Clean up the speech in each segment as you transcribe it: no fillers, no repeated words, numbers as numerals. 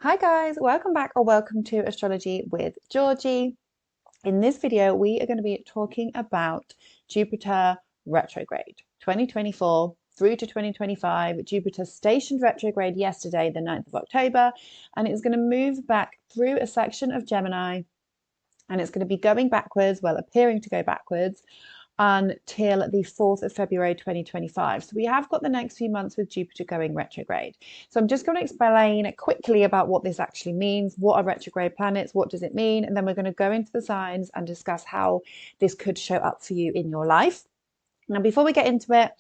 Hi guys, welcome back or welcome to Astrology with Georgie. In this video, we are going to be talking about Jupiter retrograde 2024 through to 2025. Jupiter stationed retrograde yesterday, the 9th of October, and it's going to move back through a section of Gemini, and it's going to be going backwards, well, appearing to go backwards until the 4th of February 2025. So we have got the next few months with Jupiter going retrograde. So I'm just going to explain quickly about what this actually means. What are retrograde planets? What does it mean? And then we're going to go into the signs and discuss how this could show up for you in your life. Now, before we get into it,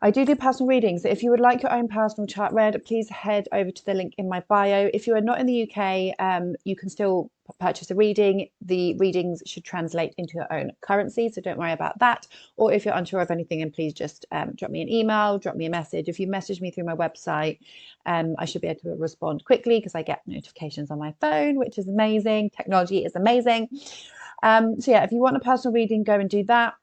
I do personal readings. So if you would like your own personal chart read, please head over to the link in my bio. If you are not in the UK, you can still purchase a reading. The readings should translate into your own currency, so don't worry about that. Or if you're unsure of anything, then please just drop me an email, drop me a message. If you message me through my website, I should be able to respond quickly because I get notifications on my phone, which is amazing. Technology is amazing. So yeah, if you want a personal reading, go and do that.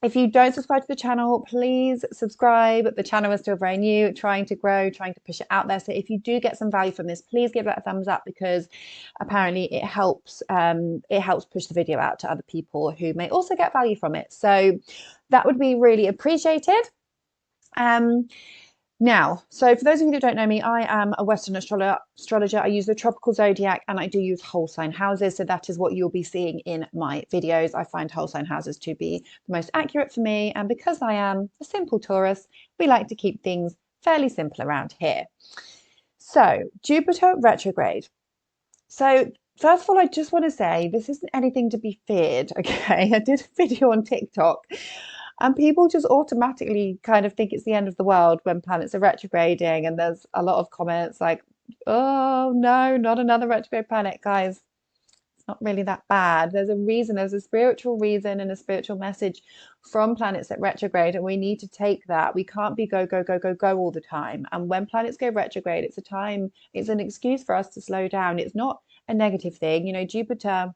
If you don't subscribe to the channel, please subscribe. The channel is still very new, trying to grow, trying to push it out there. So if you do get some value from this, please give it a thumbs up because apparently it helps push the video out to other people who may also get value from it. So that would be really appreciated. Now, so for those of you that don't know me, I am a Western astrologer. I use the tropical zodiac and I do use whole sign houses. So that is what you'll be seeing in my videos. I find whole sign houses to be the most accurate for me. And because I am a simple Taurus, we like to keep things fairly simple around here. So Jupiter retrograde. So first of all, I just want to say this isn't anything to be feared, okay? I did a video on TikTok and people just automatically kind of think it's the end of the world when planets are retrograding. And there's a lot of comments like, oh no, not another retrograde planet, guys. It's not really that bad. There's a reason, there's a spiritual reason and a spiritual message from planets at retrograde. And we need to take that. We can't be go, go, go, go, go all the time. And when planets go retrograde, it's a time, it's an excuse for us to slow down. It's not a negative thing. You know, Jupiter,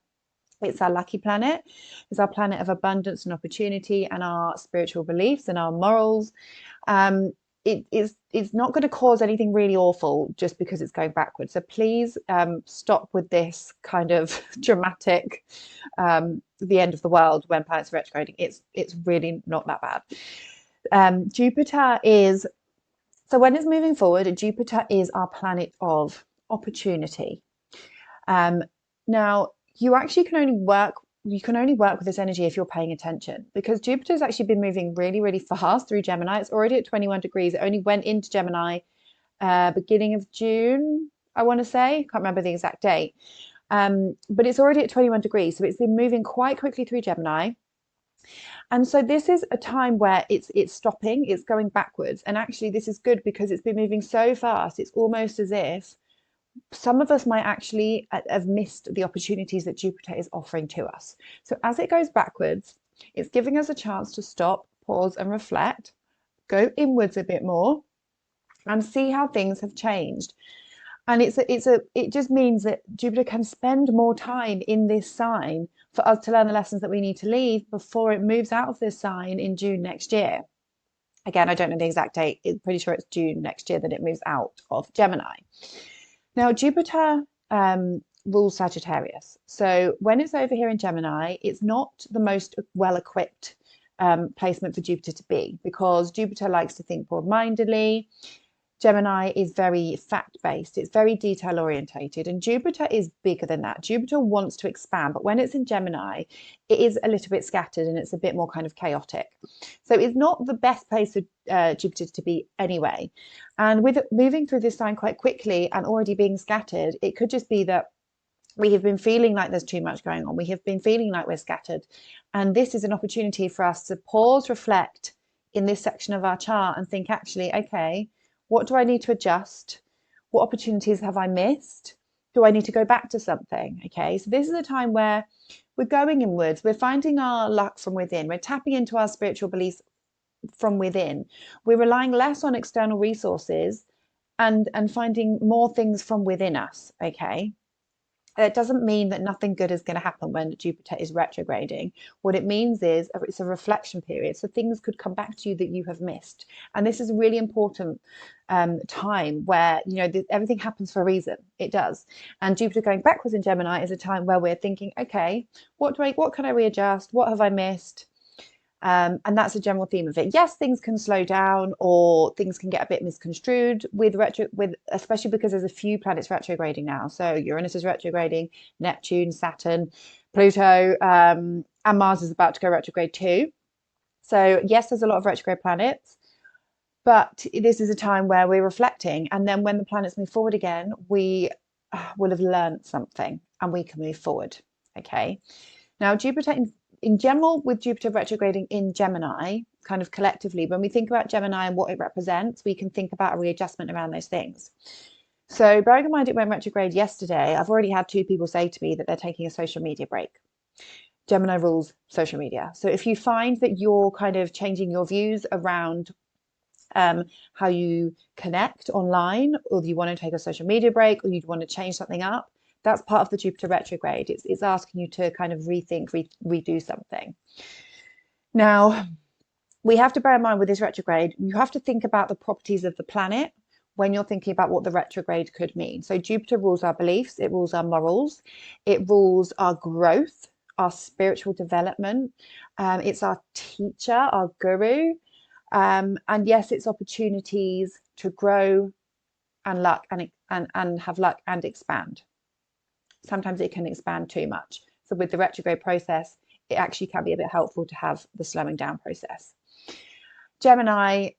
it's our lucky planet. It's our planet of abundance and opportunity and our spiritual beliefs and our morals. It's not going to cause anything really awful just because it's going backwards. So please stop with this kind of dramatic, the end of the world when planets are retrograding. It's really not that bad. Jupiter is, so when it's moving forward, Jupiter is our planet of opportunity. Now, you can only work with this energy if you're paying attention because Jupiter's actually been moving really, really fast through Gemini. It's already at 21 degrees. It only went into Gemini beginning of June, I want to say. Can't remember the exact date. But it's already at 21 degrees. So it's been moving quite quickly through Gemini. And so this is a time where it's stopping, it's going backwards. And actually this is good because it's been moving so fast. It's almost as if some of us might actually have missed the opportunities that Jupiter is offering to us. So as it goes backwards, it's giving us a chance to stop, pause and reflect, go inwards a bit more and see how things have changed. And it just means that Jupiter can spend more time in this sign for us to learn the lessons that we need to leave before it moves out of this sign in June next year. Again, I don't know the exact date. I'm pretty sure it's June next year that it moves out of Gemini. Now, Jupiter rules Sagittarius. So when it's over here in Gemini, it's not the most well-equipped placement for Jupiter to be because Jupiter likes to think broad-mindedly. Gemini is very fact-based. It's very detail-orientated. And Jupiter is bigger than that. Jupiter wants to expand. But when it's in Gemini, it is a little bit scattered and it's a bit more kind of chaotic. So it's not the best place for Jupiter to be anyway. And with it moving through this sign quite quickly and already being scattered, it could just be that we have been feeling like there's too much going on. We have been feeling like we're scattered. And this is an opportunity for us to pause, reflect in this section of our chart and think, actually, okay, what do I need to adjust? What opportunities have I missed? Do I need to go back to something? Okay, so this is a time where we're going inwards. We're finding our luck from within. We're tapping into our spiritual beliefs from within. We're relying less on external resources and finding more things from within us. Okay. It doesn't mean that nothing good is going to happen when Jupiter is retrograding. What it means is it's a reflection period. So things could come back to you that you have missed. And this is a really important time where, everything happens for a reason. It does. And Jupiter going backwards in Gemini is a time where we're thinking, okay, what can I readjust? What have I missed? And that's a general theme of it. Yes, things can slow down or things can get a bit misconstrued especially because there's a few planets retrograding now. So Uranus is retrograding, Neptune, Saturn, Pluto, and Mars is about to go retrograde too. So yes, there's a lot of retrograde planets, but this is a time where we're reflecting. And then when the planets move forward again, we will have learned something and we can move forward. Okay. Now, Jupiter in general, with Jupiter retrograding in Gemini, kind of collectively, when we think about Gemini and what it represents, we can think about a readjustment around those things. So bearing in mind it went retrograde yesterday, I've already had 2 people say to me that they're taking a social media break. Gemini rules social media. So if you find that you're kind of changing your views around how you connect online, or you want to take a social media break, or you want to change something up, that's part of the Jupiter retrograde. It's asking you to kind of rethink, redo something. Now, we have to bear in mind with this retrograde, you have to think about the properties of the planet when you're thinking about what the retrograde could mean. So Jupiter rules our beliefs, it rules our morals, it rules our growth, our spiritual development. It's our teacher, our guru. And yes, it's opportunities to grow and have luck and expand. Sometimes it can expand too much. So with the retrograde process, it actually can be a bit helpful to have the slowing down process. Gemini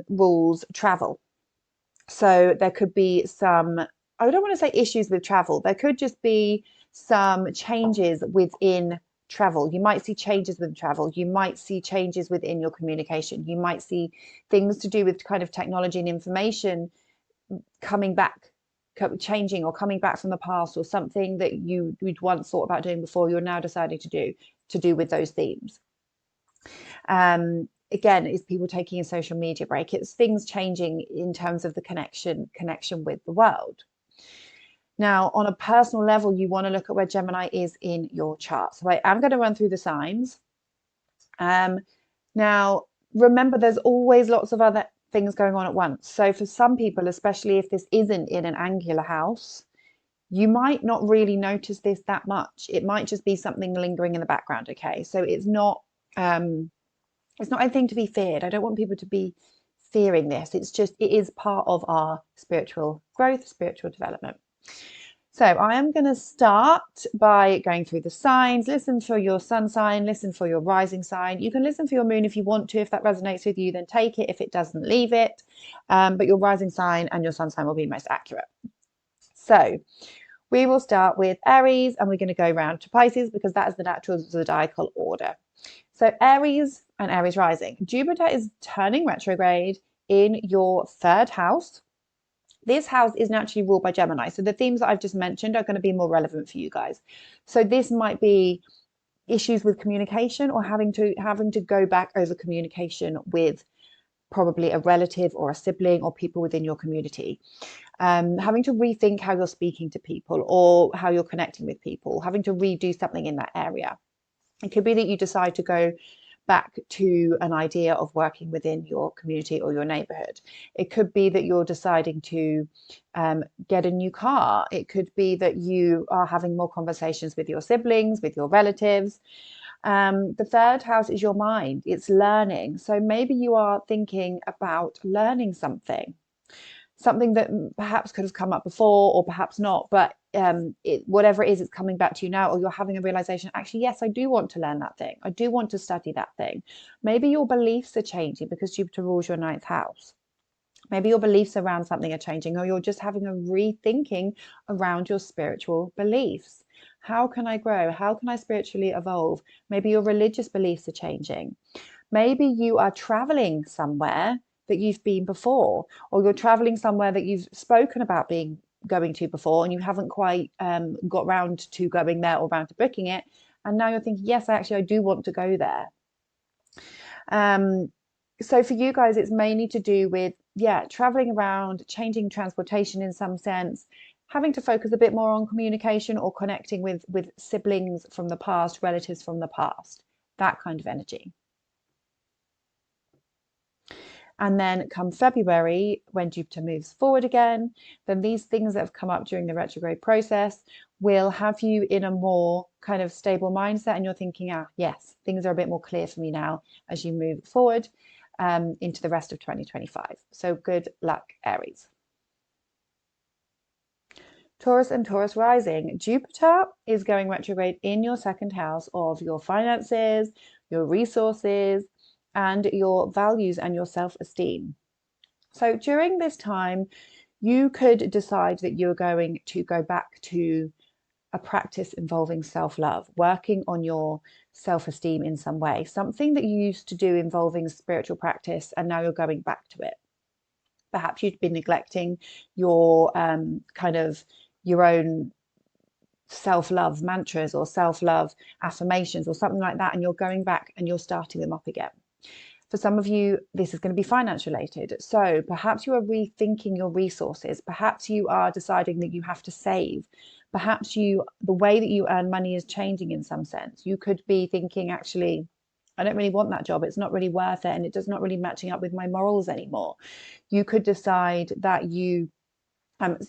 rules travel. So there could be some, I don't want to say issues with travel. There could just be some changes within travel. You might see changes with travel. You might see changes within your communication. You might see things to do with kind of technology and information coming back, changing or coming back from the past, or something that you'd once thought about doing before, you're now deciding to do with those themes. Again, it's people taking a social media break. It's things changing in terms of the connection with the world. Now, on a personal level, you want to look at where Gemini is in your chart. So I am going to run through the signs. Now, remember, there's always lots of other things going on at once. So for some people, especially if this isn't in an angular house, you might not really notice this that much. It might just be something lingering in the background. Okay, so it's not anything to be feared. I don't want people to be fearing this. It is part of our spiritual growth, spiritual development. So I am going to start by going through the signs. Listen for your sun sign, listen for your rising sign. You can listen for your moon if you want to. If that resonates with you, then take it. If it doesn't, leave it. But your rising sign and your sun sign will be most accurate. So we will start with Aries, and we're going to go round to Pisces because that is the natural zodiacal order. So Aries and Aries rising. Jupiter is turning retrograde in your 3rd house. This house is naturally ruled by Gemini. So the themes that I've just mentioned are going to be more relevant for you guys. So this might be issues with communication, or having to go back over communication with probably a relative or a sibling or people within your community. Having to rethink how you're speaking to people or how you're connecting with people, having to redo something in that area. It could be that you decide to go back to an idea of working within your community or your neighborhood. It could be that you're deciding to get a new car. It could be that you are having more conversations with your siblings, with your relatives. The 3rd house is your mind. It's learning. So maybe you are thinking about learning something that perhaps could have come up before or perhaps not, but whatever it is, it's coming back to you now, or you're having a realization, actually, yes, I do want to learn that thing. I do want to study that thing. Maybe your beliefs are changing because Jupiter rules your 9th house. Maybe your beliefs around something are changing, or you're just having a rethinking around your spiritual beliefs. How can I grow? How can I spiritually evolve? Maybe your religious beliefs are changing. Maybe you are traveling somewhere that you've been before, or you're traveling somewhere that you've spoken about going to before, and you haven't quite got round to going there or round to booking it, and now you're thinking, yes, actually I do want to go there. So for you guys, it's mainly to do with traveling around, changing transportation in some sense, having to focus a bit more on communication or connecting with siblings from the past, relatives from the past, that kind of energy. And then come February, when Jupiter moves forward again, then these things that have come up during the retrograde process will have you in a more kind of stable mindset. And you're thinking, yes, things are a bit more clear for me now as you move forward into the rest of 2025. So good luck, Aries. Taurus and Taurus rising. Jupiter is going retrograde in your second house of your finances, your resources, and your values and your self-esteem. So during this time, you could decide that you're going to go back to a practice involving self-love, working on your self-esteem in some way, something that you used to do involving spiritual practice, and now you're going back to it. Perhaps you've been neglecting your your own self-love mantras or self-love affirmations or something like that, and you're going back and you're starting them up again. For some of you, this is going to be finance related. So perhaps you are rethinking your resources. Perhaps you are deciding that you have to save. Perhaps the way that you earn money is changing in some sense. You could be thinking, actually, I don't really want that job. It's not really worth it. And it does not really matching up with my morals anymore. You could decide that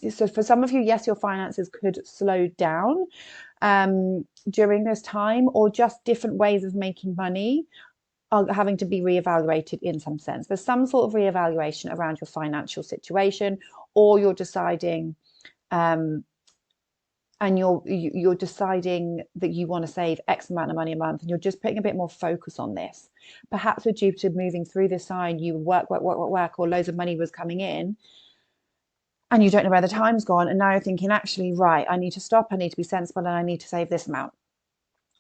so for some of you, yes, your finances could slow down during this time, or just different ways of making money are having to be reevaluated in some sense. There's some sort of reevaluation around your financial situation, or you're deciding and you're deciding that you want to save X amount of money a month, and you're just putting a bit more focus on this. Perhaps with Jupiter moving through this sign, you work, or loads of money was coming in, and you don't know where the time's gone, and now you're thinking, actually, right, I need to stop, I need to be sensible, and I need to save this amount.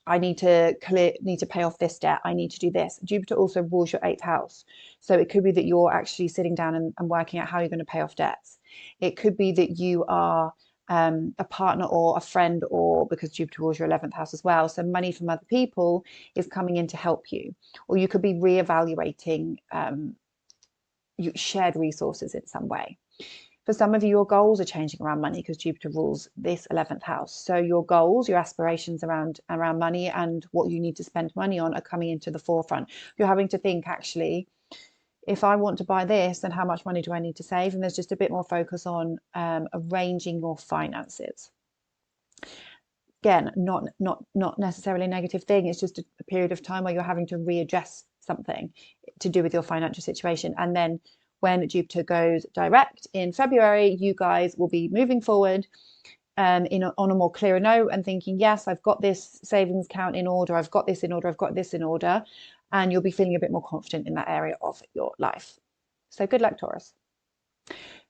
I need to pay off this debt. I need to do this. Jupiter also rules your 8th house. So it could be that you're actually sitting down and working out how you're going to pay off debts. It could be that you are a partner or a friend, or because Jupiter rules your 11th house as well. So money from other people is coming in to help you. Or you could be reevaluating shared resources in some way. For some of you, your goals are changing around money because Jupiter rules this 11th house. So your goals, your aspirations around money and what you need to spend money on are coming into the forefront. You're having to think, actually, if I want to buy this, then how much money do I need to save? And there's just a bit more focus on arranging your finances. Again, not necessarily a negative thing. It's just a period of time where you're having to readdress something to do with your financial situation. And then when Jupiter goes direct in February, you guys will be moving forward on a more clearer note and thinking, yes, I've got this savings account in order, I've got this in order, I've got this in order, and you'll be feeling a bit more confident in that area of your life. So good luck, Taurus.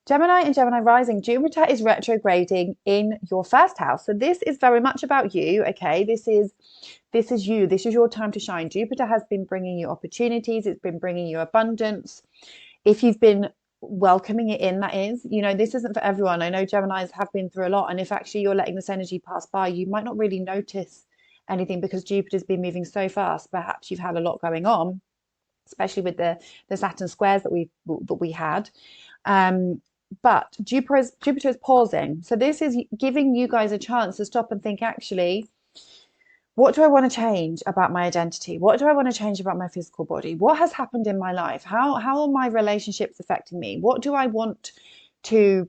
Gemini and Gemini rising, Jupiter is retrograding in your 1st house. So this is very much about you, okay? This is you. This is your time to shine. Jupiter has been bringing you opportunities. It's been bringing you abundance. If you've been welcoming it in, that is, this isn't for everyone. I know Geminis have been through a lot. And if actually you're letting this energy pass by, you might not really notice anything because Jupiter's been moving so fast. Perhaps you've had a lot going on, especially with the Saturn squares that we had. But Jupiter is pausing. So this is giving you guys a chance to stop and think, actually, what do I want to change about my identity? What do I want to change about my physical body? What has happened in my life? How are my relationships affecting me? What do I want to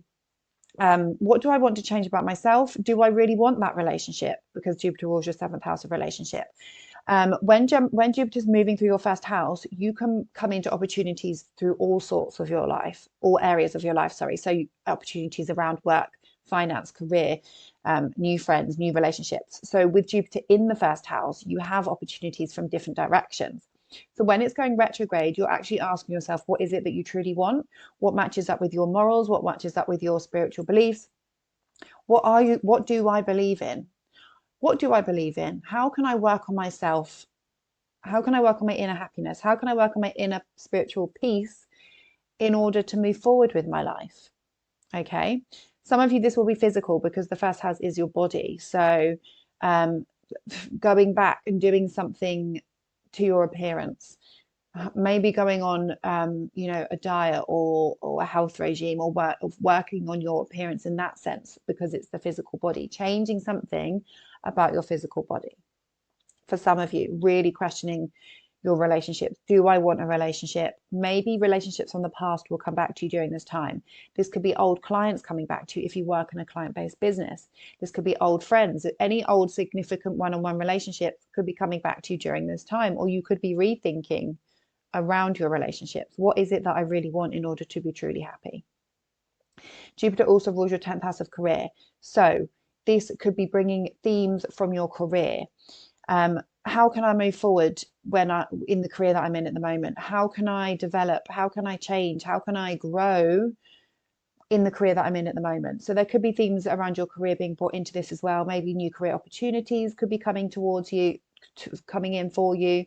change about myself? Do I really want that relationship? Because Jupiter rules your 7th house of relationship. When Jupiter's moving through your 1st house, you can come into opportunities through all sorts of your life, all areas of your life, sorry. So opportunities around work, finance, career, new friends, new relationships. So with Jupiter in the 1st house, you have opportunities from different directions. So when it's going retrograde, you're actually asking yourself, what is it that you truly want? What matches up with your morals? What matches up with your spiritual beliefs? What do I believe in? What do I believe in? How can I work on myself? How can I work on my inner happiness? How can I work on my inner spiritual peace in order to move forward with my life? Okay. Some of you, this will be physical because the 1st house is your body. So going back and doing something to your appearance, maybe going on, you know, a diet or a health regime, or working on your appearance in that sense, because it's the physical body, changing something about your physical body. For some of you, really questioning your relationships. Do I want a relationship? Maybe relationships from the past will come back to you during this time. This could be old clients coming back to you if you work in a client-based business. This could be old friends. Any old significant one-on-one relationship could be coming back to you during this time, or you could be rethinking around your relationships. What is it that I really want in order to be truly happy? Jupiter also rules your 10th house of career. So this could be bringing themes from your career. How can I move forward in the career that I'm in at the moment? How can I develop? How can I change? How can I grow in the career that I'm in at the moment? So there could be themes around your career being brought into this as well. Maybe new career opportunities could be coming towards you, coming in for you.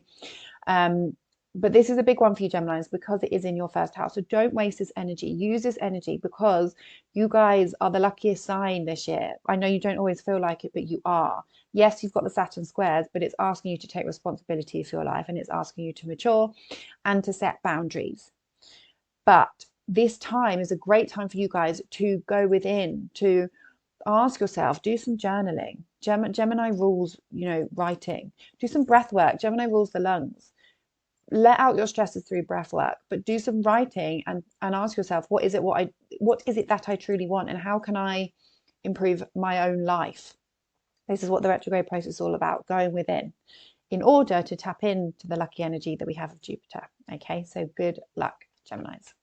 But this is a big one for you, Geminis, because it is in your first house. So don't waste this energy. Use this energy, because you guys are the luckiest sign this year. I know you don't always feel like it, but you are. Yes, you've got the Saturn squares, but it's asking you to take responsibility for your life, and it's asking you to mature and to set boundaries. But this time is a great time for you guys to go within, to ask yourself, do some journaling. Gemini rules, you know, writing. Do some breath work. Gemini rules the lungs. Let out your stresses through breath work, but do some writing and ask yourself, what is it that I truly want, and how can I improve my own life? This is what the retrograde process is all about, going within in order to tap into the lucky energy that we have of Jupiter. Okay, so good luck, Geminis.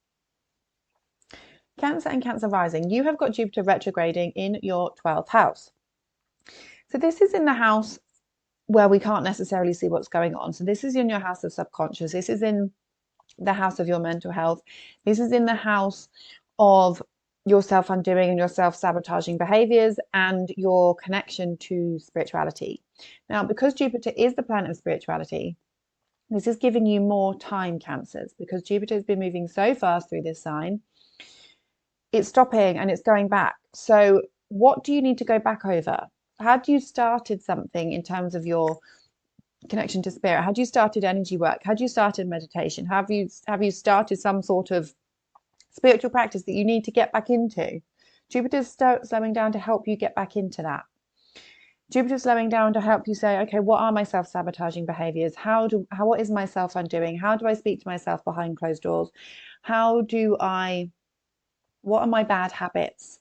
Cancer and Cancer rising. You have got Jupiter retrograding in your 12th house. So this is in the house where we can't necessarily see what's going on. So this is in your house of subconscious. This is in the house of your mental health. This is in the house of your self-undoing and your self-sabotaging behaviors and your connection to spirituality. Now, because Jupiter is the planet of spirituality, this is giving you more time, Cancers, because Jupiter has been moving so fast through this sign. It's stopping and it's going back. So what do you need to go back over? Had you started something in terms of your connection to spirit? Had you started energy work? Had you started meditation? Have you started some sort of spiritual practice that you need to get back into? Jupiter's slowing down to help you get back into that. Jupiter's slowing down to help you say, okay, what are my self-sabotaging behaviors? What is my self-undoing? How do I speak to myself behind closed doors? What are my bad habits?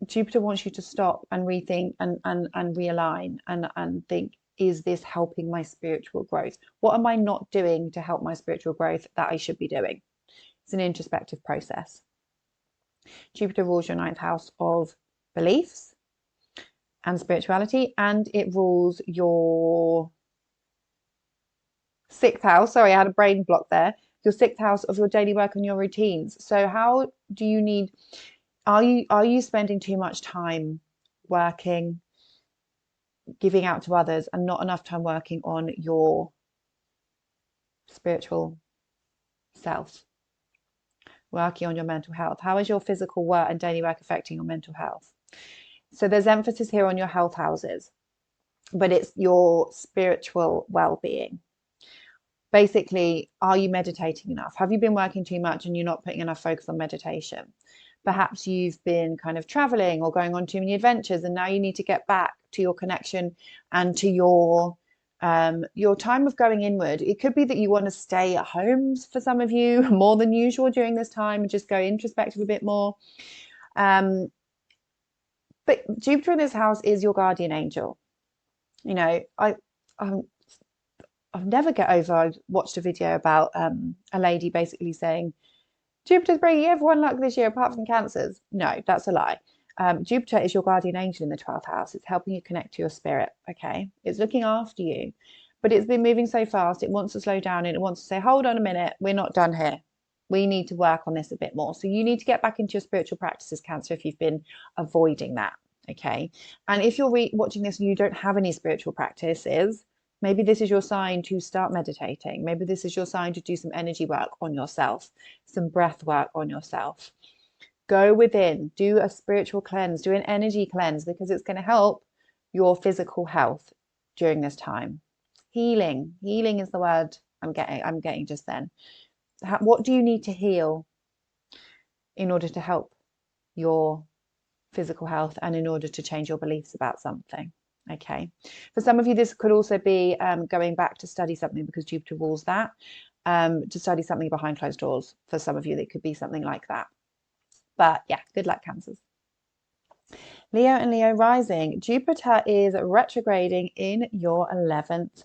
Jupiter wants you to stop and rethink and realign and think, is this helping my spiritual growth? What am I not doing to help my spiritual growth that I should be doing? It's an introspective process. Jupiter rules your 9th house of beliefs and spirituality, and it rules your 6th house. Sorry, I had a brain block there. Your 6th house of your daily work and your routines. So how do you need... Are you spending too much time working, giving out to others, and not enough time working on your spiritual self, working on your mental health? How is your physical work and daily work affecting your mental health? So there's emphasis here on your health houses, but it's your spiritual well-being. Basically, are you meditating enough? Have you been working too much and you're not putting enough focus on meditation? Perhaps you've been kind of traveling or going on too many adventures, and now you need to get back to your connection and to your time of going inward. It could be that you want to stay at home for some of you more than usual during this time and just go introspective a bit more. But Jupiter in this house is your guardian angel. You know, I've never get over, I watched a video about a lady basically saying, Jupiter's bringing everyone luck this year apart from Cancers. No, that's a lie. Jupiter is your guardian angel in the 12th house. It's helping you connect to your spirit, okay? It's looking after you, but it's been moving so fast. It wants to slow down and it wants to say, hold on a minute, we're not done here. We need to work on this a bit more. So you need to get back into your spiritual practices, Cancer, if you've been avoiding that, okay? And if you're watching this and you don't have any spiritual practices, maybe this is your sign to start meditating. Maybe this is your sign to do some energy work on yourself, some breath work on yourself. Go within, do a spiritual cleanse, do an energy cleanse, because it's going to help your physical health during this time. Healing is the word I'm getting just then. What do you need to heal in order to help your physical health and in order to change your beliefs about something? Okay. For some of you, this could also be going back to study something because Jupiter rules that, to study something behind closed doors. For some of you, it could be something like that. But yeah, good luck, Cancers. Leo and Leo rising. Jupiter is retrograding in your 11th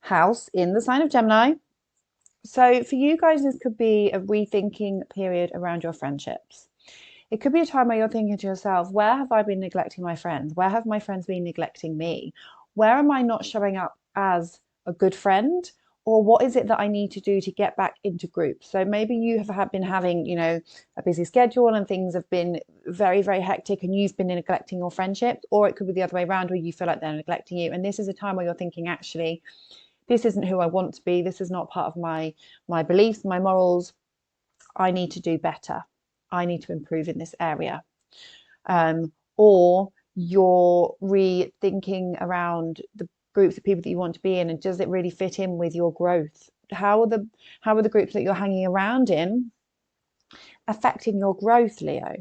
house in the sign of Gemini. So for you guys, this could be a rethinking period around your friendships. It could be a time where you're thinking to yourself, where have I been neglecting my friends? Where have my friends been neglecting me? Where am I not showing up as a good friend? Or what is it that I need to do to get back into groups? So maybe you have been having, a busy schedule and things have been very, very hectic and you've been neglecting your friendships, or it could be the other way around where you feel like they're neglecting you. And this is a time where you're thinking, actually, this isn't who I want to be. This is not part of my beliefs, my morals. I need to do better. I need to improve in this area. Or you're rethinking around the groups of people that you want to be in, and does it really fit in with your growth? How are the groups that you're hanging around in affecting your growth, Leo?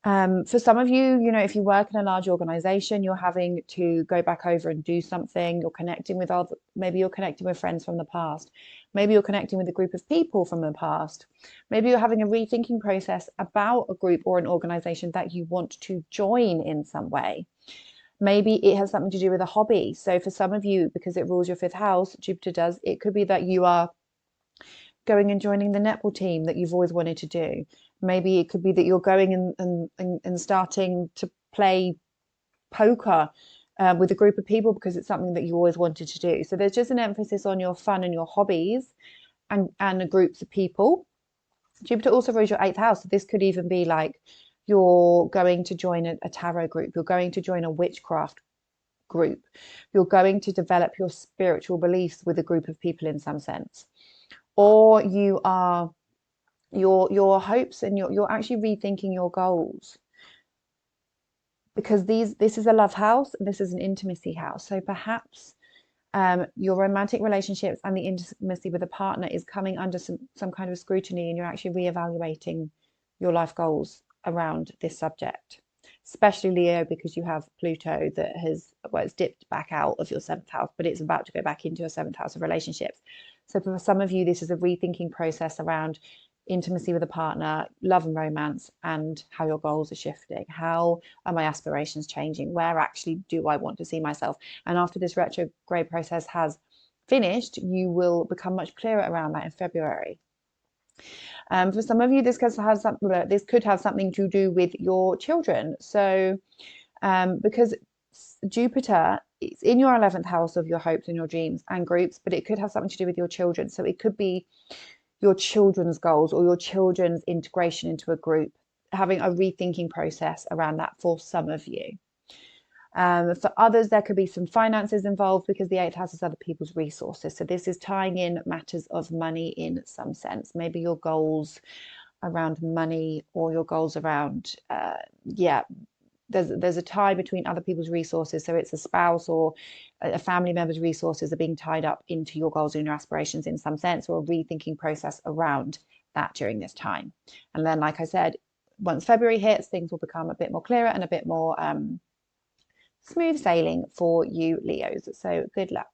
For some of you, if you work in a large organization, you're having to go back over and do something. You're connecting with maybe you're connecting with friends from the past. Maybe you're connecting with a group of people from the past. Maybe you're having a rethinking process about a group or an organization that you want to join in some way. Maybe it has something to do with a hobby. So for some of you, because it rules your 5th house, Jupiter does, it could be that you are going and joining the netball team that you've always wanted to do. Maybe it could be that you're going and starting to play poker with a group of people because it's something that you always wanted to do. So there's just an emphasis on your fun and your hobbies and the groups of people. Jupiter also rules your 8th house. So this could even be like you're going to join a tarot group. You're going to join a witchcraft group. You're going to develop your spiritual beliefs with a group of people in some sense. Or you are your hopes and you're actually rethinking your goals, because this is a love house and this is an intimacy house. So perhaps your romantic relationships and the intimacy with a partner is coming under some kind of scrutiny, and you're actually reevaluating your life goals around this subject, especially Leo, because you have Pluto that it's dipped back out of your 7th house, but it's about to go back into your 7th house of relationships. So for some of you, this is a rethinking process around intimacy with a partner, love and romance, and how your goals are shifting. How are my aspirations changing? Where actually do I want to see myself? And after this retrograde process has finished, you will become much clearer around that in February. For some of you, this could have something to do with your children. So because Jupiter is in your 11th house of your hopes and your dreams and groups, but it could have something to do with your children. So it could be your children's goals or your children's integration into a group, having a rethinking process around that for some of you. For others, there could be some finances involved because the 8th house is other people's resources. So this is tying in matters of money in some sense. Maybe your goals around money or your goals around, there's a tie between other people's resources. So it's a spouse or a family member's resources are being tied up into your goals and your aspirations in some sense, or a rethinking process around that during this time. And then, like I said, once February hits, things will become a bit more clearer and a bit more smooth sailing for you, Leos. So good luck.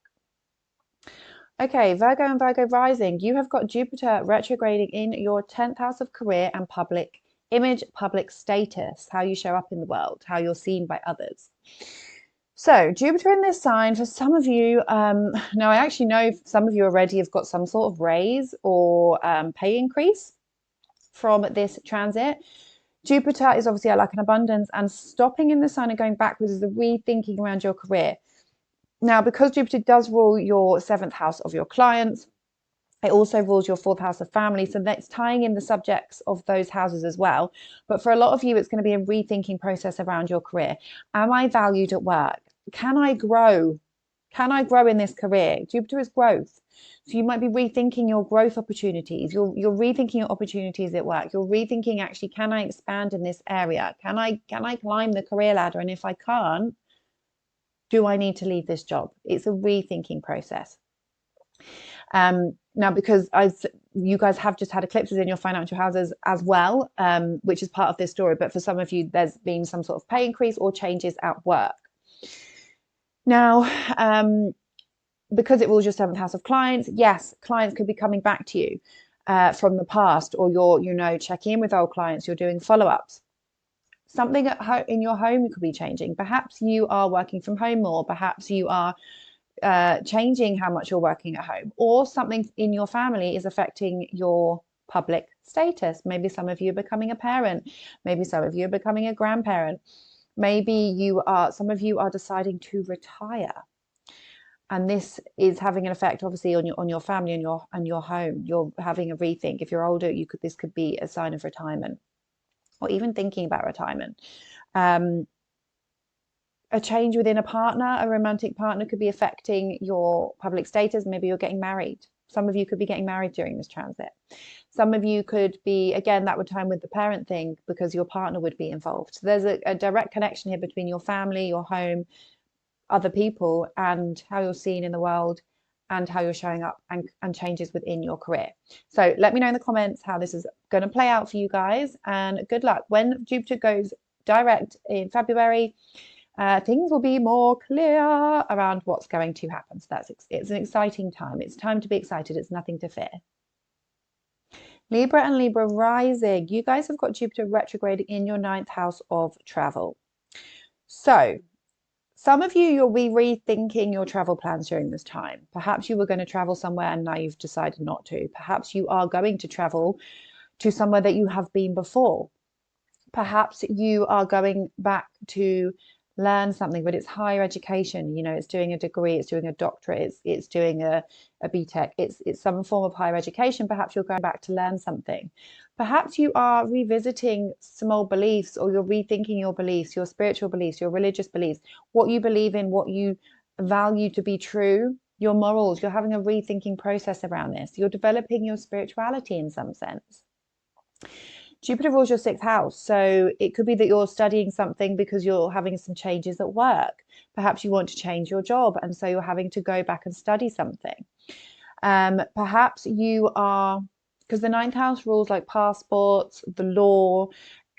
Okay, Virgo and Virgo rising, you have got Jupiter retrograding in your 10th house of career and public image, public status, how you show up in the world, how you're seen by others. So Jupiter in this sign, for some of you, now I actually know some of you already have got some sort of raise or pay increase from this transit. Jupiter is obviously like an abundance, and stopping in the sign and going backwards is a rethinking around your career. Now, because Jupiter does rule your 7th house of your clients, it also rules your 4th house of family. So that's tying in the subjects of those houses as well. But for a lot of you, it's going to be a rethinking process around your career. Am I valued at work? Can I grow? Can I grow in this career? Jupiter is growth. So you might be rethinking your growth opportunities. You're rethinking your opportunities at work. You're rethinking, actually, can I expand in this area? Can I climb the career ladder? And if I can't, do I need to leave this job? It's a rethinking process. Now, because you guys have just had eclipses in your financial houses as well, which is part of this story. But for some of you, there's been some sort of pay increase or changes at work. Now, because it rules your seventh house of clients, yes, clients could be coming back to you from the past, or you're, checking in with old clients, you're doing follow-ups. Something in your home could be changing. Perhaps you are working from home more. Perhaps you are changing how much you're working at home, or something in your family is affecting your public status. Maybe some of you are becoming a parent. Maybe some of you are becoming a grandparent. Maybe some of you are deciding to retire. And this is having an effect, obviously, on your family and your home. You're having a rethink. If you're older, this could be a sign of retirement, or even thinking about retirement. A change within a partner, a romantic partner, could be affecting your public status. Maybe you're getting married. Some of you could be getting married during this transit. Some of you could be, again, that would time with the parent thing, because your partner would be involved. So there's a direct connection here between your family, your home, other people, and how you're seen in the world, and how you're showing up, and changes within your career. So let me know in the comments how this is going to play out for you guys, and good luck. When Jupiter goes direct in February, things will be more clear around what's going to happen. So it's an exciting time. It's time to be excited. It's nothing to fear. Libra and Libra rising. You guys have got Jupiter retrograding in your 9th house of travel. So some of you'll be rethinking your travel plans during this time. Perhaps you were going to travel somewhere and now you've decided not to. Perhaps you are going to travel to somewhere that you have been before. Perhaps you are going back to learn something, but it's higher education. It's doing a degree, it's doing a doctorate, it's doing a BTEC, it's some form of higher education. Perhaps you're going back to learn something. Perhaps you are revisiting some old beliefs, or you're rethinking your beliefs, your spiritual beliefs, your religious beliefs, what you believe in, what you value to be true, your morals. You're having a rethinking process around this. You're developing your spirituality in some sense. Jupiter rules your 6th house. So it could be that you're studying something because you're having some changes at work. Perhaps you want to change your job, and so you're having to go back and study something. Perhaps you are, because the 9th house rules like passports, the law,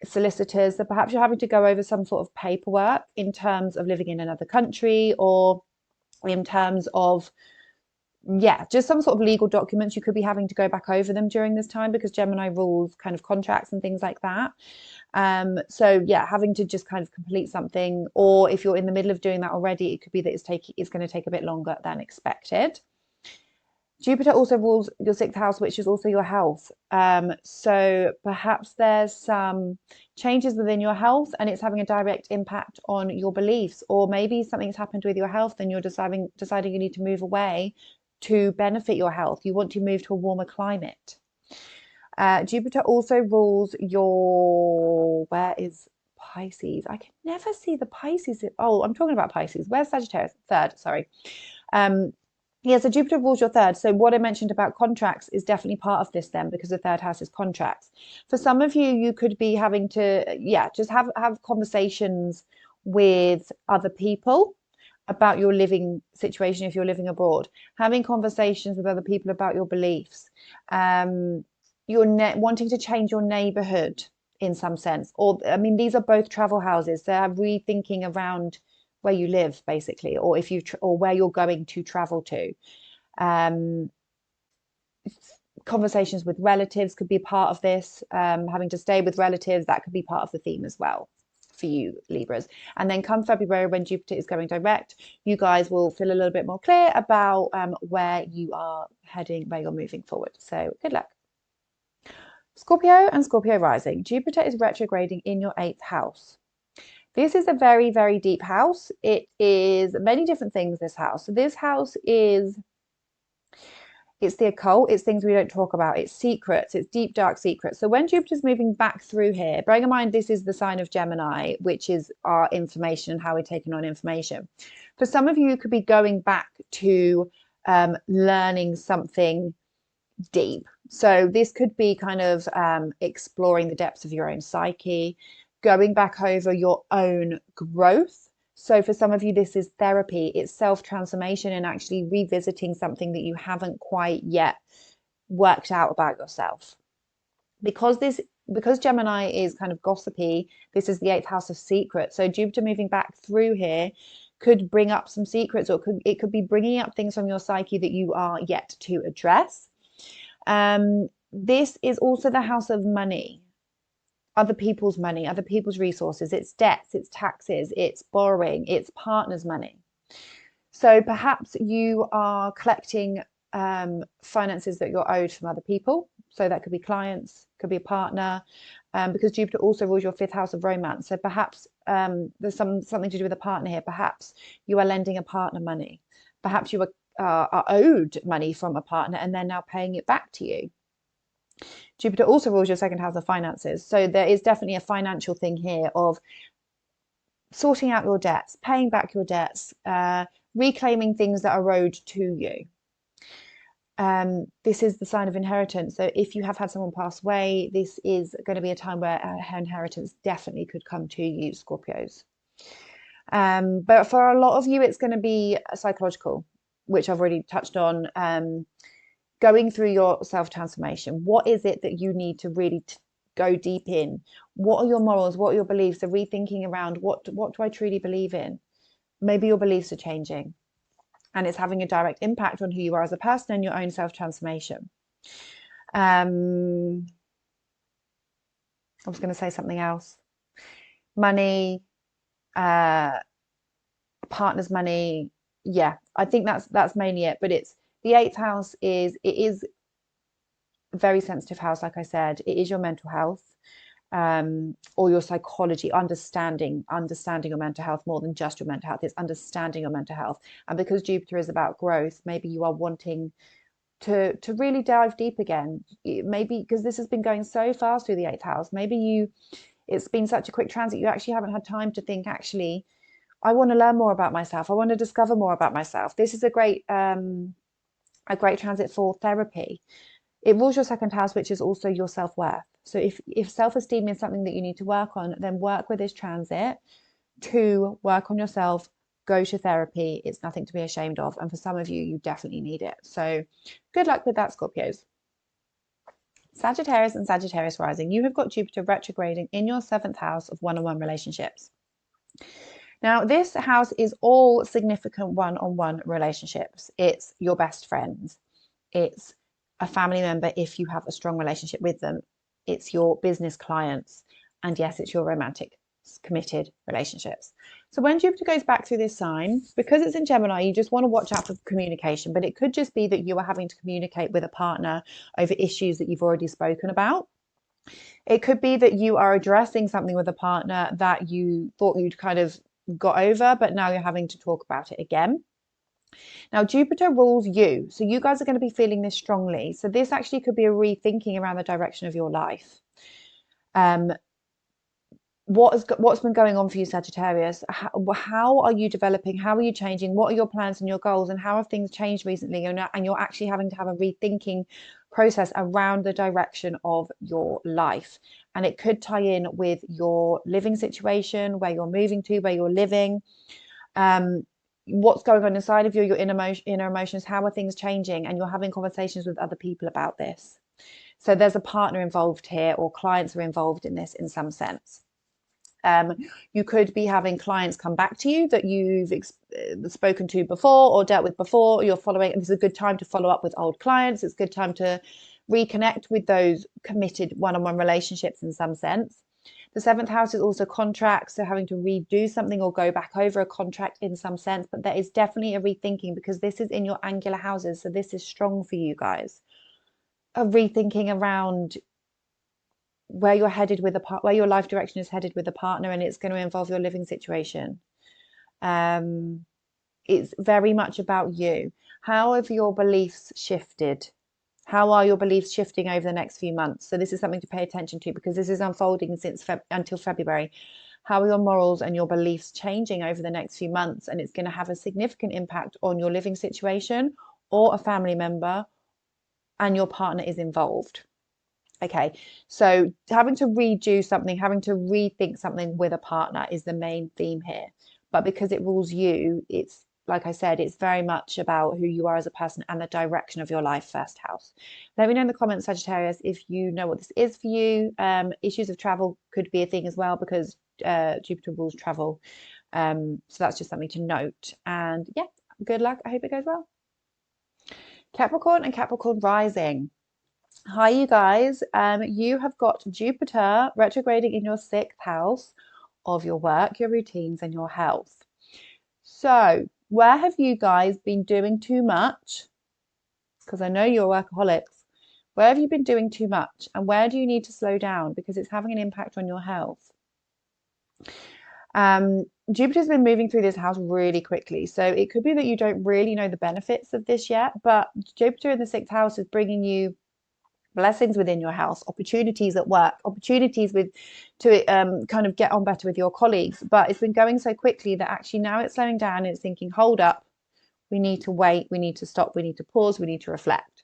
solicitors. So perhaps you're having to go over some sort of paperwork in terms of living in another country, or in terms of just some sort of legal documents. You could be having to go back over them during this time, because Gemini rules kind of contracts and things like that. So having to just kind of complete something, or if you're in the middle of doing that already, it could be that it's going to take a bit longer than expected. Jupiter also rules your 6th house, which is also your health. So perhaps there's some changes within your health, and it's having a direct impact on your beliefs, or maybe something's happened with your health and you're deciding you need to move away to benefit your health. You want to move to a warmer climate. Jupiter also rules where is Pisces? I can never see the Pisces. Oh, I'm talking about Pisces. Where's Sagittarius? 3rd, sorry. So Jupiter rules your 3rd. So what I mentioned about contracts is definitely part of this then, because the 3rd house is contracts. For some of you, you could be having to, just have conversations with other people about your living situation. If you're living abroad, having conversations with other people about your beliefs. You're wanting to change your neighborhood in some sense. Or, these are both travel houses. They're rethinking around where you live, basically, or or where you're going to travel to. Conversations with relatives could be part of this. Having to stay with relatives, that could be part of the theme as well for you Libras. And then come February, when Jupiter is going direct, you guys will feel a little bit more clear about where you are heading, where you're moving forward. So good luck. Scorpio and Scorpio rising. Jupiter is retrograding in your 8th house. This is a very, very deep house. It is many different things, this house. So this house it's the occult, it's things we don't talk about, it's secrets, it's deep, dark secrets. So when Jupiter's moving back through here, bearing in mind this is the sign of Gemini, which is our information and how we're taking on information. For some of you, you could be going back to learning something deep. So this could be kind of exploring the depths of your own psyche, going back over your own growth. So for some of you, this is therapy. It's self-transformation and actually revisiting something that you haven't quite yet worked out about yourself. Because Gemini is kind of gossipy, this is the 8th house of secrets. So Jupiter moving back through here could bring up some secrets, or it could be bringing up things from your psyche that you are yet to address. This is also the house of money, other people's money, other people's resources. It's debts, it's taxes, it's borrowing, it's partner's money. So perhaps you are collecting finances that you're owed from other people. So that could be clients, could be a partner, because Jupiter also rules your 5th house of romance. So perhaps there's something to do with a partner here. Perhaps you are lending a partner money. Perhaps you are owed money from a partner and they're now paying it back to you. Jupiter also rules your 2nd house of finances. So there is definitely a financial thing here of sorting out your debts, paying back your debts, reclaiming things that are owed to you. This is the sign of inheritance. So if you have had someone pass away, this is going to be a time where inheritance definitely could come to you, Scorpios. But for a lot of you, it's going to be psychological, which I've already touched on. Going through your self-transformation. What is it that you need to really go deep in? What are your morals? What are your beliefs? The rethinking around what do I truly believe in? Maybe your beliefs are changing and it's having a direct impact on who you are as a person and your own self-transformation. I was going to say something else. Money, partner's money. Yeah, I think that's mainly it. But it's the 8th house is a very sensitive house. Like I said, it is your mental health, or your psychology, understanding your mental health more than just your mental health. It's understanding your mental health. And because Jupiter is about growth, maybe you are wanting to really dive deep again. Maybe because this has been going so fast through the 8th house, maybe it's been such a quick transit, you actually haven't had time to think, actually, I want to learn more about myself. I want to discover more about myself. This is a great transit for therapy. It rules your 2nd house, which is also your self-worth. So if self-esteem is something that you need to work on, then work with this transit to work on yourself, go to therapy. It's nothing to be ashamed of. And for some of you, you definitely need it. So good luck with that, Scorpios. Sagittarius and Sagittarius rising. You have got Jupiter retrograding in your 7th house of one-on-one relationships. Now, this house is all significant one-on-one relationships. It's your best friends. It's a family member if you have a strong relationship with them. It's your business clients. And yes, it's your romantic, committed relationships. So when Jupiter goes back through this sign, because it's in Gemini, you just want to watch out for communication. But it could just be that you are having to communicate with a partner over issues that you've already spoken about. It could be that you are addressing something with a partner that you thought you'd kind of got over, but now you're having to talk about it again. Now, Jupiter rules you. So you guys are going to be feeling this strongly. So this actually could be a rethinking around the direction of your life. What's been going on for you, Sagittarius? How are you developing? How are you changing? What are your plans and your goals? And how have things changed recently? And you're actually having to have a rethinking process around the direction of your life. And it could tie in with your living situation, where you're moving to, where you're living. What's going on inside of you, your inner emotions, how are things changing? And you're having conversations with other people about this. So there's a partner involved here, or clients are involved in this in some sense. You could be having clients come back to you that you've spoken to before or dealt with before. You're following. This is a good time to follow up with old clients. It's a good time to reconnect with those committed one-on-one relationships in some sense. The 7th house is also contracts, so having to redo something or go back over a contract in some sense. But there is definitely a rethinking, because this is in your angular houses. So this is strong for you guys. A rethinking around where you're headed with where your life direction is headed with a partner, and it's going to involve your living situation. It's very much about you. How have your beliefs shifted? How are your beliefs shifting over the next few months? So this is something to pay attention to, because this is unfolding until February. How are your morals and your beliefs changing over the next few months? And it's going to have a significant impact on your living situation or a family member, and your partner is involved. Okay, so having to redo something, having to rethink something with a partner is the main theme here. but because it rules you, it's like I said, it's very much about who you are as a person and the direction of your life, first house. Let me know in the comments, Sagittarius, if you know what this is for you. Issues of travel could be a thing as well, because Jupiter rules travel. So that's just something to note. And yeah, good luck. I hope it goes well. Capricorn and Capricorn rising. Hi, you guys. You have got Jupiter retrograding in your 6th house of your work, your routines, and your health. So, where have you guys been doing too much? Because I know you're workaholics. Where have you been doing too much? And where do you need to slow down? Because it's having an impact on your health. Jupiter's been moving through this house really quickly. So it could be that you don't really know the benefits of this yet, but Jupiter in the 6th house is bringing you blessings within your house, opportunities at work, opportunities to kind of get on better with your colleagues. But it's been going so quickly that actually now it's slowing down and it's thinking, hold up, we need to wait, we need to stop, we need to pause, we need to reflect.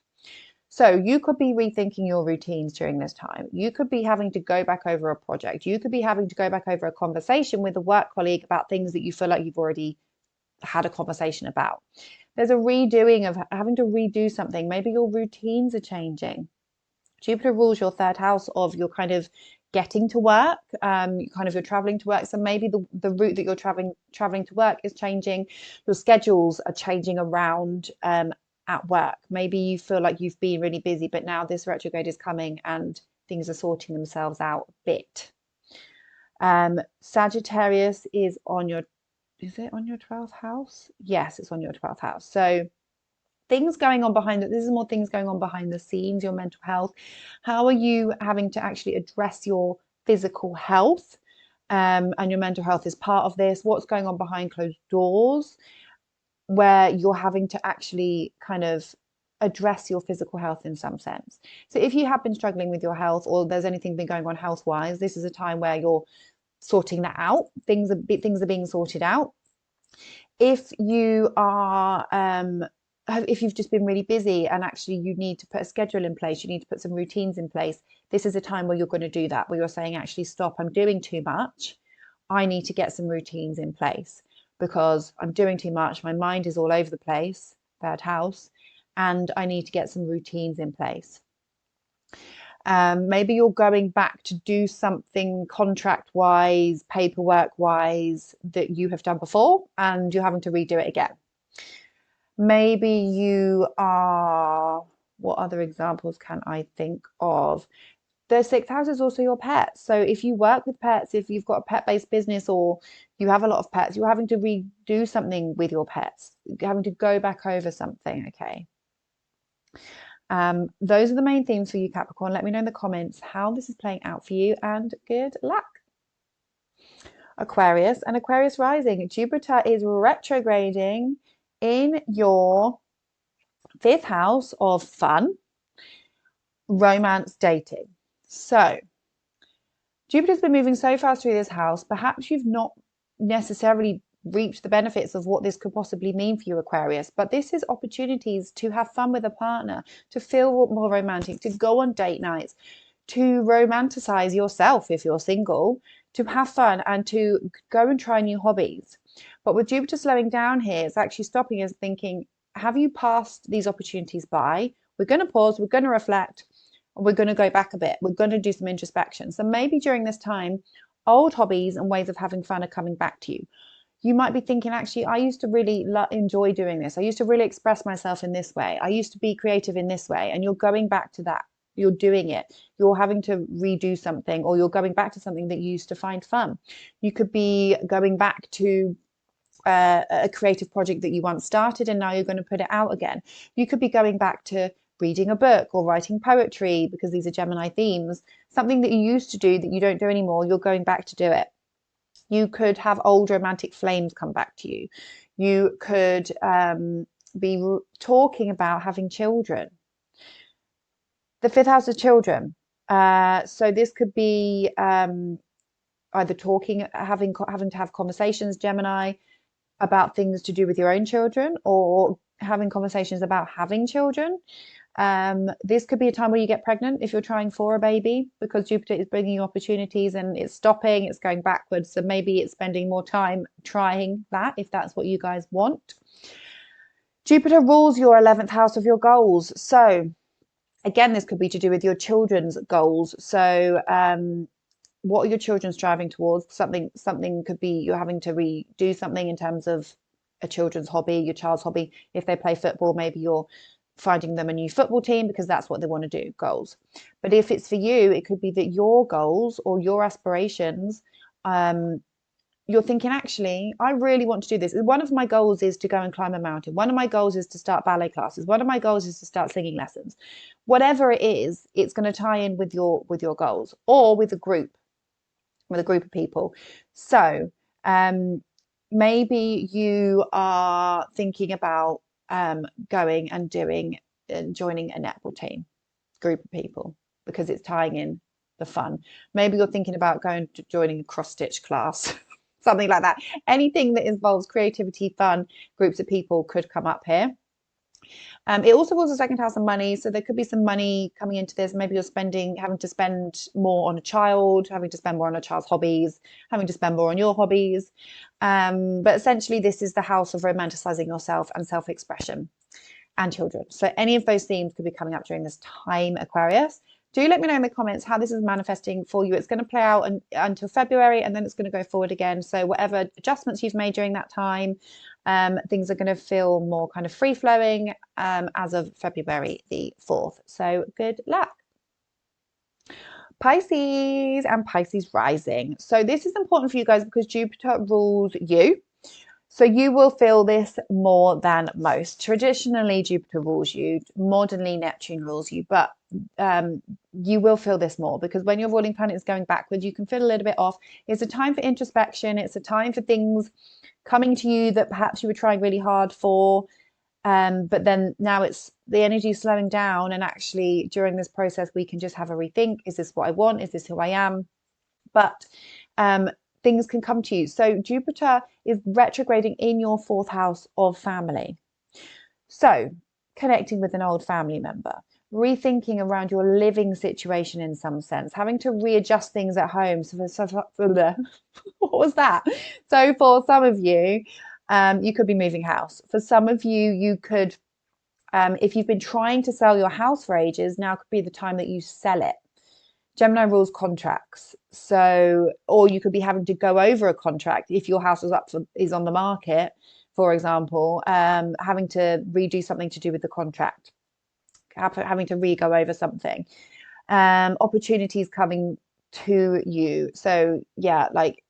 So you could be rethinking your routines during this time. You could be having to go back over a project. You could be having to go back over a conversation with a work colleague about things that you feel like you've already had a conversation about. There's a redoing of having to redo something. Maybe your routines are changing. Jupiter rules your 3rd house of your kind of getting to work, kind of you're traveling to work. So maybe the route that you're traveling to work is changing. Your schedules are changing around at work. Maybe you feel like you've been really busy, but now this retrograde is coming and things are sorting themselves out a bit. Sagittarius is it on your 12th house? Yes, it's on your 12th house. So things going on this is more things going on behind the scenes, your mental health. How are you having to actually address your physical health? And your mental health is part of this. What's going on behind closed doors, where you're having to actually kind of address your physical health in some sense. So if you have been struggling with your health, or there's anything been going on health wise, this is a time where you're sorting that out. Things are being sorted out. If you are if you've just been really busy and actually you need to put a schedule in place, you need to put some routines in place, this is a time where you're going to do that, where you're saying, actually, stop, I'm doing too much. I need to get some routines in place because I'm doing too much. My mind is all over the place, 3rd house, and I need to get some routines in place. Maybe you're going back to do something contract-wise, paperwork-wise that you have done before, and you're having to redo it again. Maybe you are, what other examples can I think of? The 6th house is also your pets. So if you work with pets, if you've got a pet-based business or you have a lot of pets, you're having to redo something with your pets, you're having to go back over something, okay? Those are the main themes for you, Capricorn. Let me know in the comments how this is playing out for you, and good luck. Aquarius and Aquarius rising. Jupiter is retrograding in your 5th house of fun, romance, dating. So Jupiter's been moving so fast through this house, perhaps you've not necessarily reaped the benefits of what this could possibly mean for you, Aquarius, but this is opportunities to have fun with a partner, to feel more romantic, to go on date nights, to romanticize yourself if you're single, to have fun and to go and try new hobbies. But with Jupiter slowing down here, it's actually stopping us thinking, have you passed these opportunities by? We're going to pause, we're going to reflect, and we're going to go back a bit. We're going to do some introspection. So maybe during this time, old hobbies and ways of having fun are coming back to you. You might be thinking, actually, I used to really enjoy doing this. I used to really express myself in this way. I used to be creative in this way. And you're going back to that. You're doing it. You're having to redo something, or you're going back to something that you used to find fun. You could be going back to a creative project that you once started and now you're going to put it out again. You could be going back to reading a book or writing poetry, because these are Gemini themes. Something that you used to do that you don't do anymore, you're going back to do it. You could have old romantic flames come back to you. You could be talking about having children. The 5th house of children. So this could be either talking, having to have conversations, Gemini, about things to do with your own children, or having conversations about having children. This could be a time where you get pregnant if you're trying for a baby, because Jupiter is bringing you opportunities and it's stopping, it's going backwards. So maybe it's spending more time trying that if that's what you guys want. Jupiter rules your 11th house of your goals. So again, this could be to do with your children's goals. So what are your children striving towards? Something could be you're having to redo something in terms of a children's hobby, your child's hobby. If they play football, maybe you're finding them a new football team because that's what they want to do, goals. But if it's for you, it could be that your goals or your aspirations, you're thinking, actually, I really want to do this. One of my goals is to go and climb a mountain. One of my goals is to start ballet classes. One of my goals is to start singing lessons. Whatever it is, it's going to tie in with your goals, or with a group of people. So maybe you are thinking about going and joining a netball team, group of people, because it's tying in the fun. Maybe you're thinking about joining a cross stitch class, something like that. Anything that involves creativity, fun, groups of people could come up here. It also was a second house of money, so there could be some money coming into this. Maybe you're having to spend more on a child, having to spend more on a child's hobbies, having to spend more on your hobbies. But essentially, this is the house of romanticizing yourself and self-expression and children. So any of those themes could be coming up during this time, Aquarius. Do let me know in the comments how this is manifesting for you. It's going to play out until February, and then it's going to go forward again. So whatever adjustments you've made during that time, things are going to feel more kind of free-flowing as of February the 4th. So good luck. Pisces and Pisces rising. So this is important for you guys because Jupiter rules you. So you will feel this more than most. Traditionally, Jupiter rules you. Modernly, Neptune rules you. But you will feel this more because when your ruling planet is going backwards, you can feel a little bit off. It's a time for introspection. It's a time for things coming to you that perhaps you were trying really hard for. But then now it's the energy slowing down. And actually, during this process, we can just have a rethink. Is this what I want? Is this who I am? But things can come to you. So Jupiter is retrograding in your 4th house of family. So connecting with an old family member, rethinking around your living situation in some sense, having to readjust things at home. What was that? So for some of you, you could be moving house. For some of you, you could, if you've been trying to sell your house for ages, now could be the time that you sell it. Gemini rules contracts. So, or you could be having to go over a contract if your house is on the market, for example, having to redo something to do with the contract, having to go over something. Opportunities coming to you. So yeah, like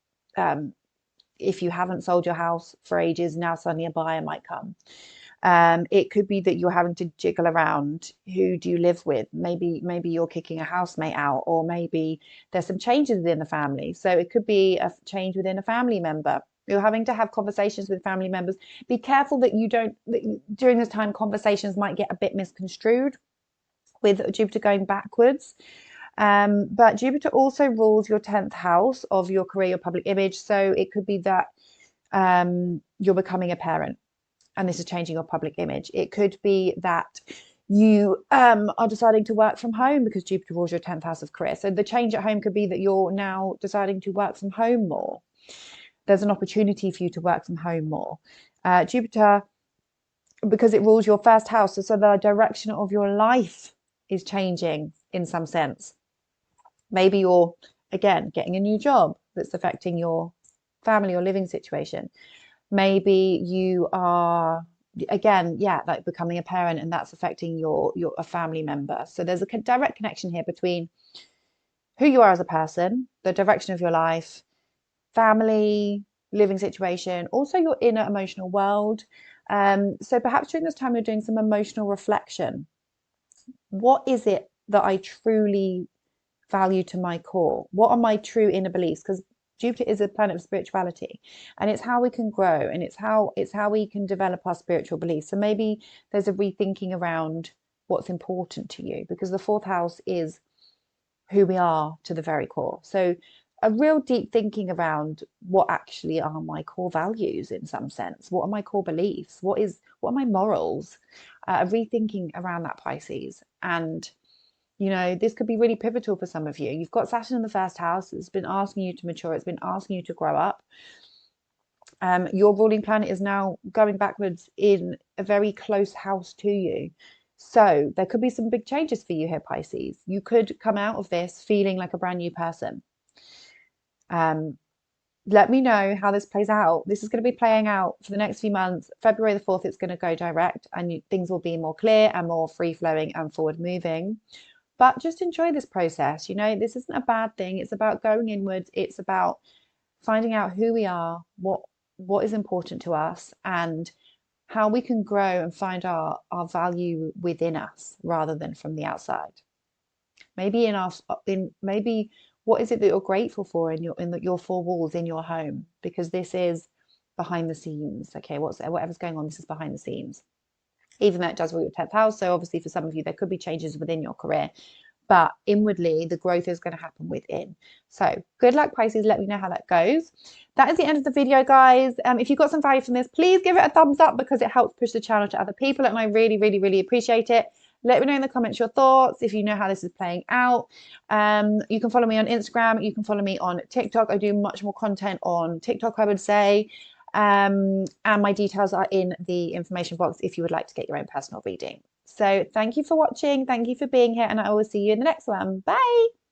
if you haven't sold your house for ages, now suddenly a buyer might come. It could be that you're having to jiggle around. Who do you live with? Maybe you're kicking a housemate out, or maybe there's some changes within the family. So it could be a change within a family member. You're having to have conversations with family members. Be careful that you don't, during this time, conversations might get a bit misconstrued with Jupiter going backwards. But Jupiter also rules your 10th house of your career, your public image. So it could be that you're becoming a parent, and this is changing your public image. It could be that you are deciding to work from home because Jupiter rules your 10th house of career. So the change at home could be that you're now deciding to work from home more. There's an opportunity for you to work from home more. Jupiter, because it rules your 1st house, so the direction of your life is changing in some sense. Maybe you're, again, getting a new job that's affecting your family or living situation. Maybe you are, again, like becoming a parent, and that's affecting a family member. So there's a direct connection here between who you are as a person, the direction of your life, family, living situation, also your inner emotional world. So perhaps during this time, you're doing some emotional reflection. What is it that I truly value to my core? What are my true inner beliefs? Because Jupiter is a planet of spirituality, and it's how we can grow, and it's how we can develop our spiritual beliefs. So maybe there's a rethinking around what's important to you, because the 4th house is who we are to the very core. So a real deep thinking around what actually are my core values in some sense. What are my core beliefs? What are my morals? a rethinking around that, Pisces. And you know, this could be really pivotal for some of you. You've got Saturn in the first house. It's been asking you to mature. It's been asking you to grow up. Your ruling planet is now going backwards in a very close house to you. So there could be some big changes for you here, Pisces. You could come out of this feeling like a brand new person. Let me know how this plays out. This is going to be playing out for the next few months. February the 4th, it's going to go direct and things will be more clear and more free-flowing and forward-moving. But just enjoy this process. You know, this isn't a bad thing. It's about going inwards. It's about finding out who we are, what is important to us, and how we can grow and find our value within us rather than from the outside. Maybe maybe what is it that you're grateful for in your four walls in your home? Because this is behind the scenes. Okay, whatever's going on, this is behind the scenes. Even though it does rule your 10th house. So obviously for some of you, there could be changes within your career. But inwardly, the growth is going to happen within. So good luck, Pisces. Let me know how that goes. That is the end of the video, guys. If you got some value from this, please give it a thumbs up because it helps push the channel to other people. And I really, really, really appreciate it. Let me know in the comments your thoughts, if you know how this is playing out. You can follow me on Instagram. You can follow me on TikTok. I do much more content on TikTok, I would say. And my details are in the information box if you would like to get your own personal reading. So thank you for watching. Thank you for being here. And I will see you in the next one. Bye.